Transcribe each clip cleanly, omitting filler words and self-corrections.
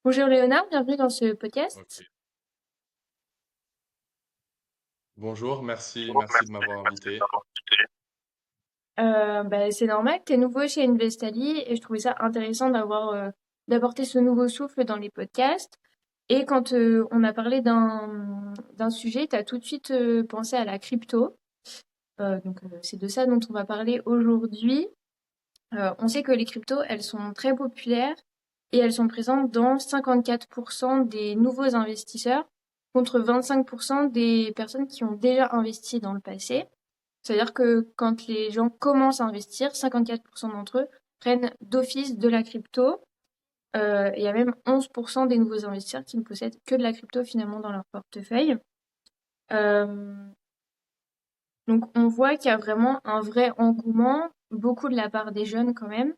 Bonjour Léonard, bienvenue dans ce podcast. Ok. Bonjour, merci de m'avoir invité. C'est normal, tu es nouveau chez Investali et je trouvais ça intéressant d'apporter ce nouveau souffle dans les podcasts. Et quand on a parlé d'un sujet, tu as tout de suite pensé à la crypto. C'est de ça dont on va parler aujourd'hui. On sait que les cryptos, elles sont très populaires et elles sont présentes dans 54% des nouveaux investisseurs contre 25% des personnes qui ont déjà investi dans le passé. C'est-à-dire que quand les gens commencent à investir, 54% d'entre eux prennent d'office de la crypto. Il y a même 11% des nouveaux investisseurs qui ne possèdent que de la crypto finalement dans leur portefeuille. Euh, donc on voit qu'il y a vraiment un vrai engouement, beaucoup de la part des jeunes quand même.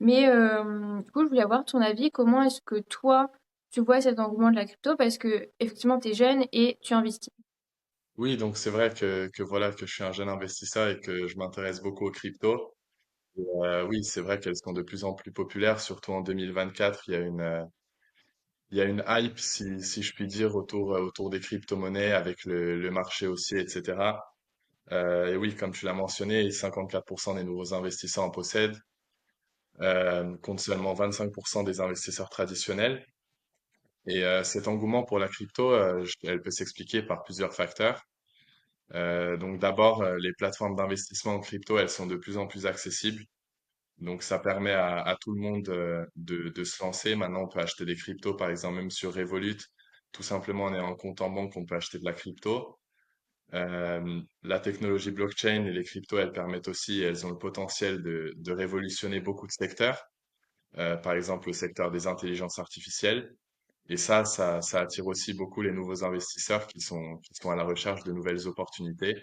Mais du coup, je voulais avoir ton avis. Comment est-ce que toi, tu vois cet engouement de la crypto? Parce que effectivement, tu es jeune et tu investis. Oui, donc c'est vrai que voilà que je suis un jeune investisseur et que je m'intéresse beaucoup aux cryptos. Oui, c'est vrai qu'elles sont de plus en plus populaires, surtout en 2024. Il y a une hype, si je puis dire, autour des crypto-monnaies avec le marché haussier, etc. Et oui, comme tu l'as mentionné, 54% des nouveaux investisseurs en possèdent, contre seulement 25% des investisseurs traditionnels. Et cet engouement pour la crypto, elle peut s'expliquer par plusieurs facteurs. Donc d'abord, les plateformes d'investissement en crypto, elles sont de plus en plus accessibles. Donc ça permet à tout le monde de se lancer. Maintenant, on peut acheter des cryptos, par exemple, même sur Revolut. Tout simplement en ayant un compte en banque, on peut acheter de la crypto. La technologie blockchain et les cryptos, elles permettent aussi, elles ont le potentiel de révolutionner beaucoup de secteurs. Par exemple, le secteur des intelligences artificielles. Et ça attire aussi beaucoup les nouveaux investisseurs qui sont à la recherche de nouvelles opportunités.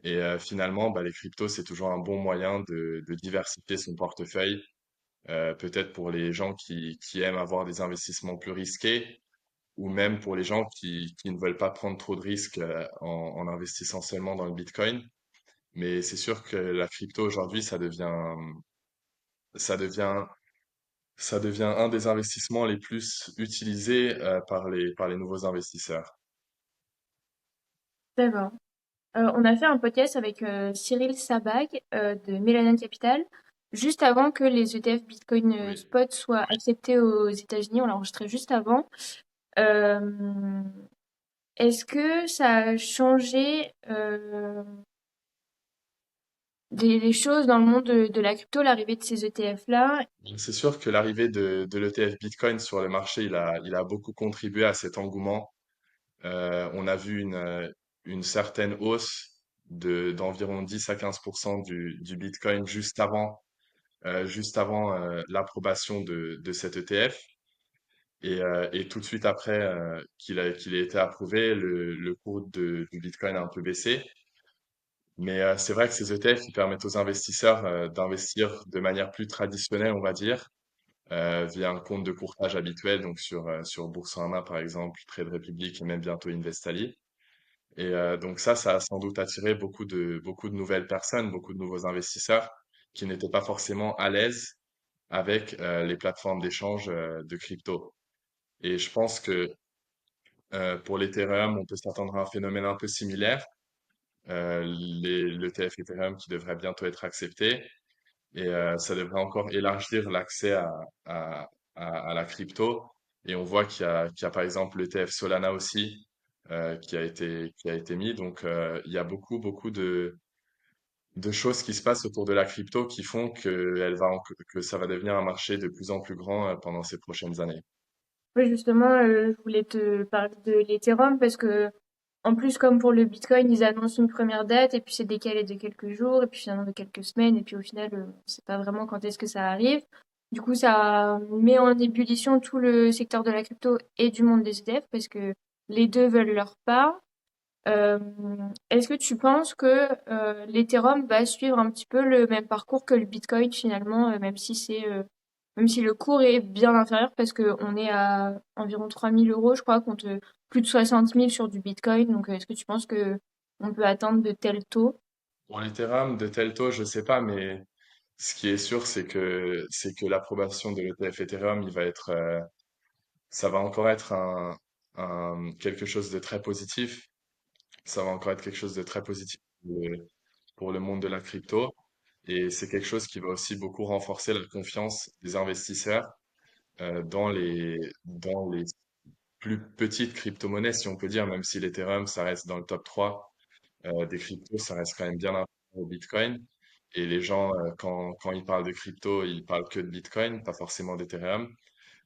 Et finalement, bah, les cryptos, c'est toujours un bon moyen de diversifier son portefeuille. Peut-être pour les gens qui aiment avoir des investissements plus risqués, ou même pour les gens qui ne veulent pas prendre trop de risques en investissant seulement dans le Bitcoin. Mais c'est sûr que la crypto aujourd'hui, ça devient, ça devient un des investissements les plus utilisés par les nouveaux investisseurs. D'accord. On a fait un podcast avec Cyril Sabag de Millennium Capital, juste avant que les ETF Bitcoin Oui. Spot soient acceptés aux États-Unis. On l'a enregistré juste avant. Euh, Est-ce que ça a changé des choses dans le monde de la crypto, l'arrivée de ces ETF-là? C'est sûr que l'arrivée de l'ETF Bitcoin sur le marché, il a beaucoup contribué à cet engouement. On a vu une certaine hausse d'environ 10 à 15% du Bitcoin juste avant l'approbation de cet ETF. Et tout de suite après qu'il ait été approuvé, le cours du Bitcoin a un peu baissé. Mais c'est vrai que ces ETF, ils permettent aux investisseurs d'investir de manière plus traditionnelle, on va dire, via un compte de courtage habituel, donc sur Boursorama par exemple, Trade Republic et même bientôt Investali. Et donc ça a sans doute attiré beaucoup de nouvelles personnes, beaucoup de nouveaux investisseurs qui n'étaient pas forcément à l'aise avec les plateformes d'échange de crypto. Et je pense que pour l'Ethereum, on peut s'attendre à un phénomène un peu similaire. L'ETF Ethereum qui devrait bientôt être accepté. Et ça devrait encore élargir l'accès à, à la crypto. Et on voit qu'il y a par exemple l'ETF Solana aussi qui a été mis. Donc il y a beaucoup de choses qui se passent autour de la crypto qui font que ça va devenir un marché de plus en plus grand pendant ces prochaines années. Oui, justement, je voulais te parler de l'Ethereum parce que, en plus, comme pour le Bitcoin, ils annoncent une première date et puis c'est décalé de quelques jours et puis finalement de quelques semaines et puis au final, on sait pas vraiment quand est-ce que ça arrive. Du coup, ça met en ébullition tout le secteur de la crypto et du monde des ETF parce que les deux veulent leur part. Euh, Est-ce que tu penses que l'Ethereum va suivre un petit peu le même parcours que le Bitcoin finalement, même si le cours est bien inférieur parce que on est à environ 3 000 euros, je crois, contre plus de 60 000 sur du Bitcoin. Donc, est-ce que tu penses que on peut atteindre de tels taux? Pour l'Ethereum, de tel taux, je sais pas, mais ce qui est sûr, c'est que l'approbation de l'ETF Ethereum, ça va encore être quelque chose de très positif. Ça va encore être quelque chose de très positif pour le monde de la crypto. Et c'est quelque chose qui va aussi beaucoup renforcer la confiance des investisseurs dans les plus petites crypto-monnaies, si on peut dire, même si l'Ethereum, ça reste dans le top 3 des cryptos, ça reste quand même bien inférieur au Bitcoin. Et les gens, quand ils parlent de crypto, ils parlent que de Bitcoin, pas forcément d'Ethereum.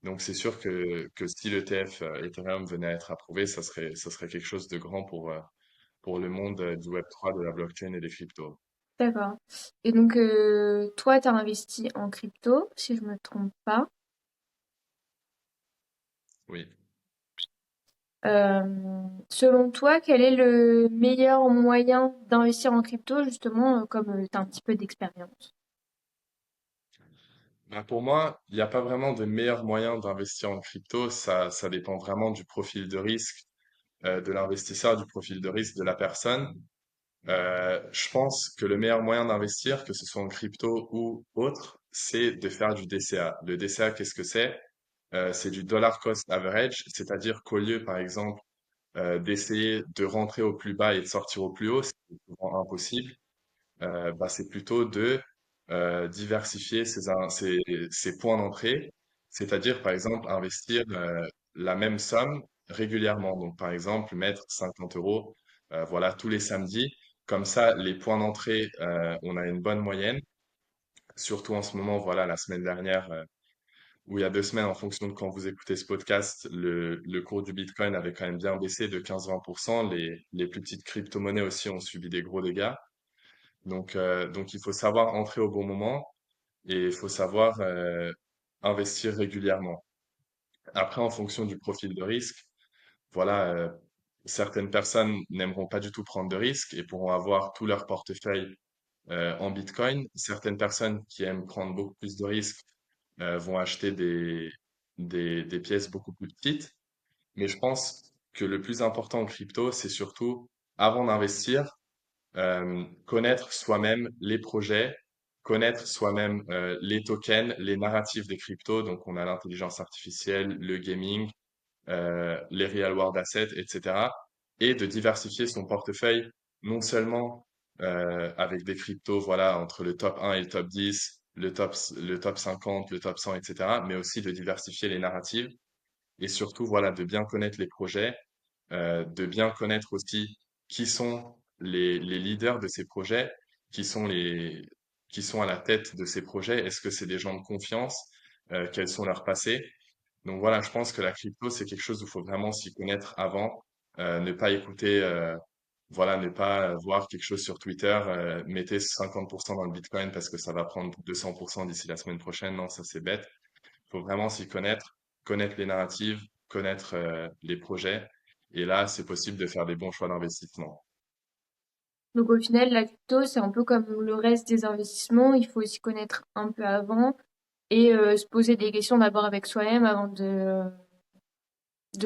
Donc c'est sûr que si l'ETF Ethereum venait à être approuvé, ça serait quelque chose de grand pour le monde du Web3, de la blockchain et des cryptos. D'accord. Et donc, toi, tu as investi en crypto, si je me trompe pas. Oui. Selon toi, quel est le meilleur moyen d'investir en crypto, justement, comme tu as un petit peu d'expérience? Ben, pour moi, il n'y a pas vraiment de meilleur moyen d'investir en crypto. Ça dépend vraiment du profil de risque de l'investisseur, du profil de risque de la personne. Je pense que le meilleur moyen d'investir, que ce soit en crypto ou autre, c'est de faire du DCA. Le DCA, qu'est-ce que c'est? C'est du dollar cost average, c'est-à-dire qu'au lieu, par exemple, d'essayer de rentrer au plus bas et de sortir au plus haut, c'est souvent impossible. Bah, c'est plutôt de diversifier ses points d'entrée, c'est-à-dire par exemple investir la même somme régulièrement. Donc par exemple mettre 50 euros voilà, tous les samedis. Comme ça, les points d'entrée, on a une bonne moyenne. Surtout en ce moment, voilà, la semaine dernière, ou il y a 2 semaines, en fonction de quand vous écoutez ce podcast, le cours du Bitcoin avait quand même bien baissé de 15-20%. Les plus petites crypto-monnaies aussi ont subi des gros dégâts. Donc il faut savoir entrer au bon moment et il faut savoir investir régulièrement. Après, en fonction du profil de risque, voilà, certaines personnes n'aimeront pas du tout prendre de risques et pourront avoir tout leur portefeuille en Bitcoin. Certaines personnes qui aiment prendre beaucoup plus de risques vont acheter des pièces beaucoup plus petites. Mais je pense que le plus important en crypto, c'est surtout, avant d'investir, connaître soi-même les projets, connaître soi-même les tokens, les narratifs des cryptos. Donc, on a l'intelligence artificielle, le gaming, les real world assets, etc. Et de diversifier son portefeuille, non seulement avec des cryptos, voilà, entre le top 1 et le top 10, le top 50, le top 100, etc., mais aussi de diversifier les narratives et surtout, voilà, de bien connaître les projets, de bien connaître aussi qui sont les leaders de ces projets, qui sont qui sont à la tête de ces projets. Est-ce que c'est des gens de confiance? Quels sont leurs passés? Donc voilà, je pense que la crypto, c'est quelque chose où il faut vraiment s'y connaître avant, ne pas écouter, voilà, ne pas voir quelque chose sur Twitter, mettez 50% dans le Bitcoin parce que ça va prendre 200% d'ici la semaine prochaine. Non, ça c'est bête. Faut vraiment s'y connaître, connaître les narratives, connaître les projets. Et là, c'est possible de faire des bons choix d'investissement. Donc, au final, la crypto, c'est un peu comme le reste des investissements. Il faut s'y connaître un peu avant et se poser des questions d'abord avec soi-même avant de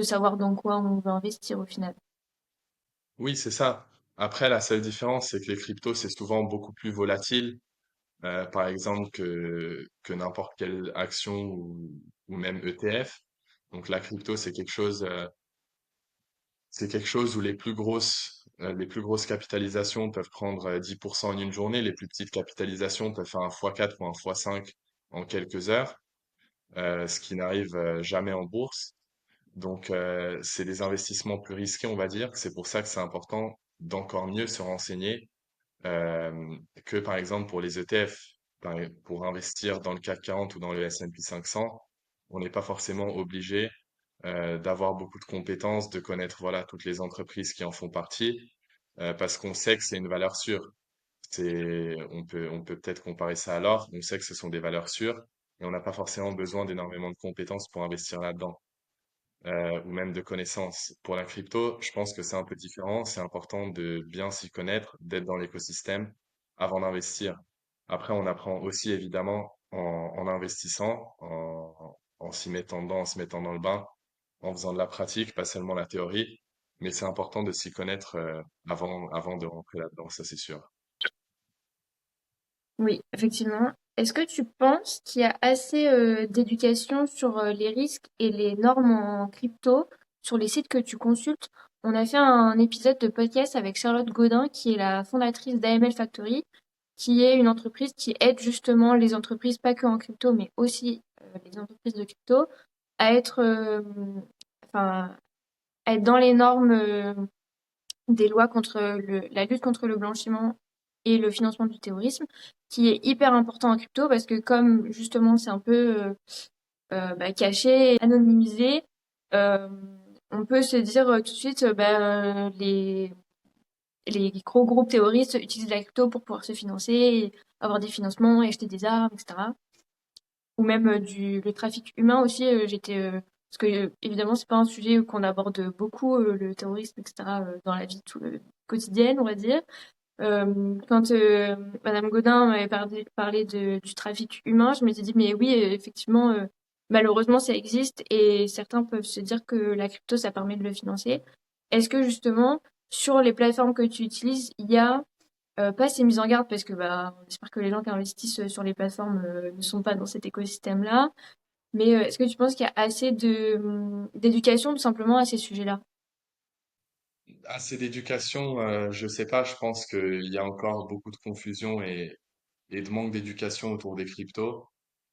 savoir dans quoi on veut investir au final. Oui, c'est ça. Après, la seule différence, c'est que les cryptos, c'est souvent beaucoup plus volatile, par exemple, que n'importe quelle action ou même ETF. Donc, la crypto, c'est quelque chose où les plus grosses capitalisations peuvent prendre 10% en une journée. Les plus petites capitalisations peuvent faire un x4 ou un x5 en quelques heures. Ce qui n'arrive jamais en bourse. Donc, c'est des investissements plus risqués, on va dire. C'est pour ça que c'est important d'encore mieux se renseigner que, par exemple, pour les ETF. Pour investir dans le CAC 40 ou dans le S&P 500, on n'est pas forcément obligé d'avoir beaucoup de compétences, de connaître voilà toutes les entreprises qui en font partie, parce qu'on sait que c'est une valeur sûre. On peut peut-être comparer ça à l'or. On sait que ce sont des valeurs sûres et on n'a pas forcément besoin d'énormément de compétences pour investir là-dedans, ou même de connaissances. Pour la crypto, je pense que c'est un peu différent. C'est important de bien s'y connaître, d'être dans l'écosystème avant d'investir. Après, on apprend aussi évidemment en investissant, en s'y mettant dedans, en se mettant dans le bain, en faisant de la pratique, pas seulement la théorie. Mais c'est important de s'y connaître avant de rentrer là-dedans, ça c'est sûr. Oui, effectivement. Est-ce que tu penses qu'il y a assez d'éducation sur les risques et les normes en crypto sur les sites que tu consultes? On a fait un épisode de podcast avec Charlotte Godin, qui est la fondatrice d'AML Factory, qui est une entreprise qui aide justement les entreprises, pas que en crypto, mais aussi les entreprises de crypto, à être, enfin, à être dans les normes des lois contre la lutte contre le blanchiment et le financement du terrorisme, qui est hyper important en crypto parce que comme justement c'est un peu caché, anonymisé, euh, on peut se dire tout de suite les gros groupes terroristes utilisent la crypto pour pouvoir se financer, et avoir des financements et acheter des armes, etc. Ou même le trafic humain aussi. Parce que évidemment c'est pas un sujet qu'on aborde beaucoup, le terrorisme, etc. Dans la vie quotidienne, on va dire. Quand Madame Godin m'avait parlé du trafic humain, je m'étais dit, mais oui, effectivement, malheureusement, ça existe et certains peuvent se dire que la crypto, ça permet de le financer. Est-ce que justement, sur les plateformes que tu utilises, il y a pas ces mises en garde, parce que bah, on espère que les gens qui investissent sur les plateformes ne sont pas dans cet écosystème-là, mais est-ce que tu penses qu'il y a assez d'éducation tout simplement à ces sujets-là? Assez d'éducation, je sais pas, je pense qu'il y a encore beaucoup de confusion et de manque d'éducation autour des cryptos.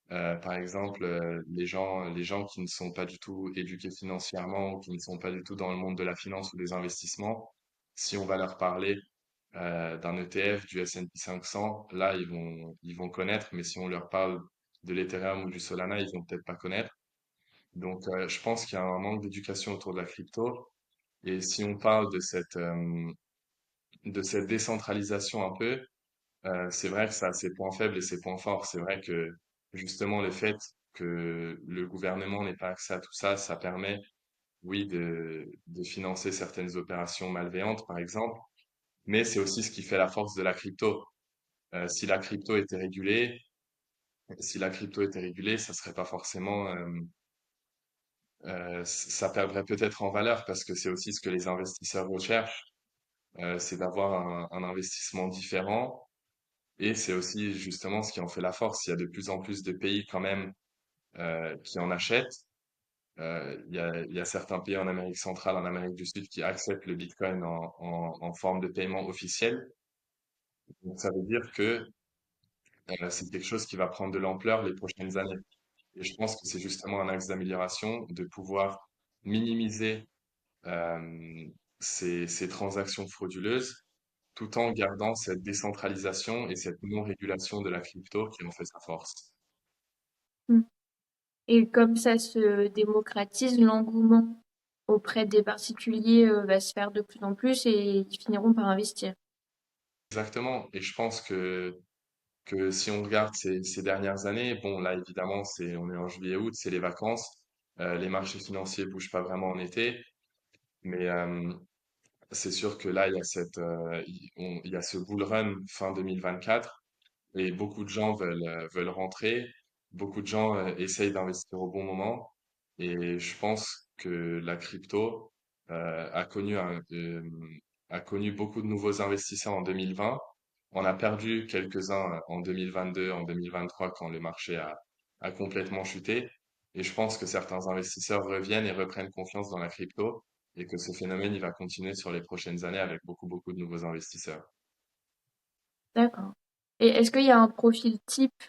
Par exemple, les gens qui ne sont pas du tout éduqués financièrement ou qui ne sont pas du tout dans le monde de la finance ou des investissements, si on va leur parler d'un ETF, du S&P 500, là, ils vont connaître, mais si on leur parle de l'Ethereum ou du Solana, ils vont peut-être pas connaître. Donc, je pense qu'il y a un manque d'éducation autour de la crypto. Et si on parle de cette décentralisation un peu, c'est vrai que ça a ses points faibles et ses points forts. C'est vrai que justement le fait que le gouvernement n'ait pas accès à tout ça, ça permet, oui, de financer certaines opérations malveillantes, par exemple, mais c'est aussi ce qui fait la force de la crypto. Si la crypto était régulée, si la crypto était régulée, ça serait pas forcément, ça perdrait peut-être en valeur parce que c'est aussi ce que les investisseurs recherchent, c'est d'avoir un investissement différent. Et c'est aussi justement ce qui en fait la force. Il y a de plus en plus de pays quand même qui en achètent. Il y a certains pays en Amérique centrale, en Amérique du Sud qui acceptent le Bitcoin en forme de paiement officiel. Donc ça veut dire que c'est quelque chose qui va prendre de l'ampleur les prochaines années. Et je pense que c'est justement un axe d'amélioration de pouvoir minimiser euh, ces transactions frauduleuses tout en gardant cette décentralisation et cette non-régulation de la crypto qui en fait sa force. Mm. Et comme ça se démocratise, l'engouement auprès des particuliers va se faire de plus en plus et ils finiront par investir. Exactement. Et je pense que si on regarde ces dernières années, bon, là, évidemment, on est en juillet-août, c'est les vacances. Les marchés financiers bougent pas vraiment en été. Mais c'est sûr que là, il y a il y a ce bull run fin 2024 et beaucoup de gens veulent rentrer. Beaucoup de gens essayent d'investir au bon moment. Et je pense que la crypto a connu beaucoup de nouveaux investisseurs en 2020. On a perdu quelques-uns en 2022, en 2023 quand le marché a complètement chuté. Et je pense que certains investisseurs reviennent et reprennent confiance dans la crypto et que ce phénomène, il va continuer sur les prochaines années avec beaucoup de nouveaux investisseurs. D'accord. Et est-ce qu'il y a un profil type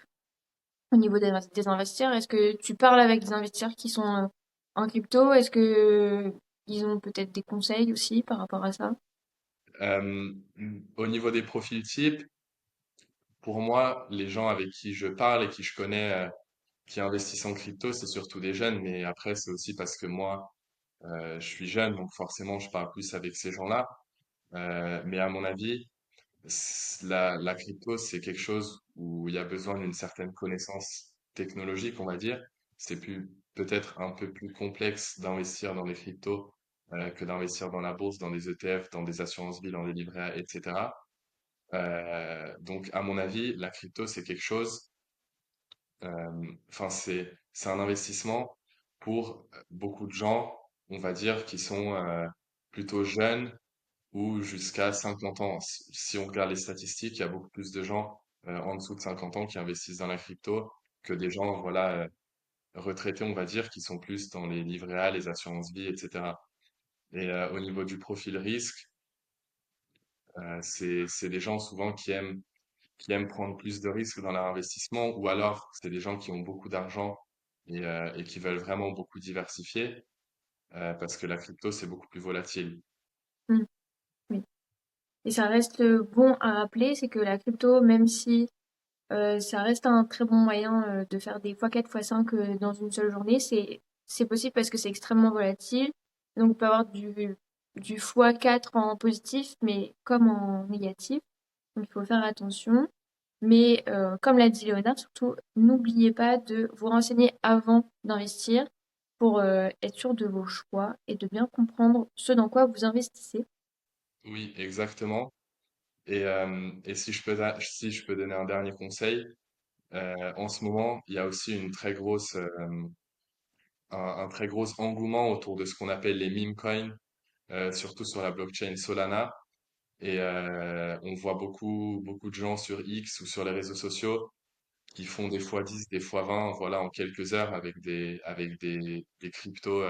au niveau des investisseurs? Est-ce que tu parles avec des investisseurs qui sont en crypto? Est-ce que ils ont peut-être des conseils aussi par rapport à ça? Euh, Au niveau des profils types, pour moi, les gens avec qui je parle et qui je connais, qui investissent en crypto, c'est surtout des jeunes, mais après, c'est aussi parce que moi, je suis jeune, donc forcément, je parle plus avec ces gens-là. Mais à mon avis, la crypto, c'est quelque chose où il y a besoin d'une certaine connaissance technologique, on va dire. C'est peut-être un peu plus complexe d'investir dans les cryptos que d'investir dans la bourse, dans des ETF, dans des assurances-vie, dans des livrets A, etc. Donc, à mon avis, la crypto, c'est quelque chose, enfin, c'est un investissement pour beaucoup de gens, on va dire, qui sont plutôt jeunes ou jusqu'à 50 ans. Si on regarde les statistiques, il y a beaucoup plus de gens en dessous de 50 ans qui investissent dans la crypto que des gens, voilà, retraités, on va dire, qui sont plus dans les livrets A, les assurances vie, etc. Et au niveau du profil risque, c'est des gens souvent qui aiment prendre plus de risques dans leur investissement, ou alors c'est des gens qui ont beaucoup d'argent et qui veulent vraiment beaucoup diversifier, parce que la crypto, c'est beaucoup plus volatile. Mmh, oui. Et ça reste bon à rappeler, c'est que la crypto, même si ça reste un très bon moyen de faire des x4, x5 dans une seule journée, c'est possible parce que c'est extrêmement volatile. Donc on peut avoir du x4 en positif, mais comme en négatif. Donc il faut faire attention. Mais comme l'a dit Léonard, surtout, n'oubliez pas de vous renseigner avant d'investir pour être sûr de vos choix et de bien comprendre ce dans quoi vous investissez. Oui, exactement. Et si je peux donner un dernier conseil, en ce moment, il y a aussi un très gros engouement autour de ce qu'on appelle les meme coins, surtout sur la blockchain Solana. Et on voit beaucoup de gens sur X ou sur les réseaux sociaux qui font des fois 10 des fois 20 voilà, en quelques heures avec des cryptos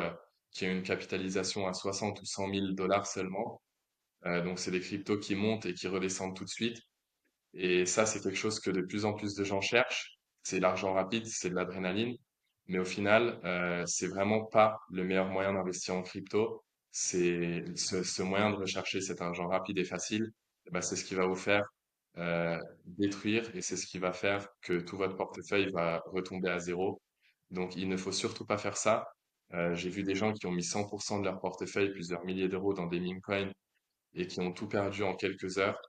qui ont une capitalisation à 60 ou 100 000 dollars seulement. Donc, c'est des cryptos qui montent et qui redescendent tout de suite. Et ça, c'est quelque chose que de plus en plus de gens cherchent. C'est l'argent rapide, c'est de l'adrénaline. Mais au final, c'est vraiment pas le meilleur moyen d'investir en crypto. C'est ce moyen de rechercher cet argent rapide et facile. Eh ben, c'est ce qui va vous faire détruire et c'est ce qui va faire que tout votre portefeuille va retomber à zéro. Donc, il ne faut surtout pas faire ça. J'ai vu des gens qui ont mis 100% de leur portefeuille, plusieurs milliers d'euros dans des meme coins et qui ont tout perdu en quelques heures.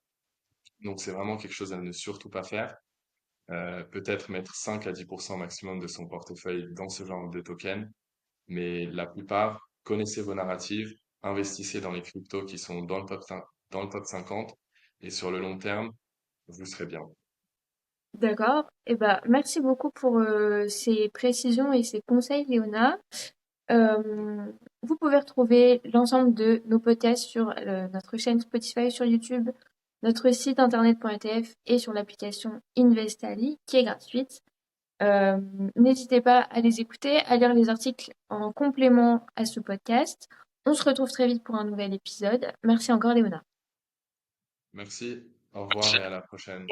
Donc, c'est vraiment quelque chose à ne surtout pas faire. Peut-être mettre 5 à 10% maximum de son portefeuille dans ce genre de token, mais la plupart, connaissez vos narratives, investissez dans les cryptos qui sont dans le top 50 et sur le long terme, vous serez bien. D'accord. Eh ben, merci beaucoup pour ces précisions et ces conseils, Léona. Euh, Vous pouvez retrouver l'ensemble de nos podcasts sur notre chaîne Spotify, sur YouTube, notre site internet.etf et sur l'application Investali qui est gratuite. Euh, N'hésitez pas à les écouter, à lire les articles en complément à ce podcast. On se retrouve très vite pour un nouvel épisode. Merci encore, Léona. Merci, au revoir et à la prochaine.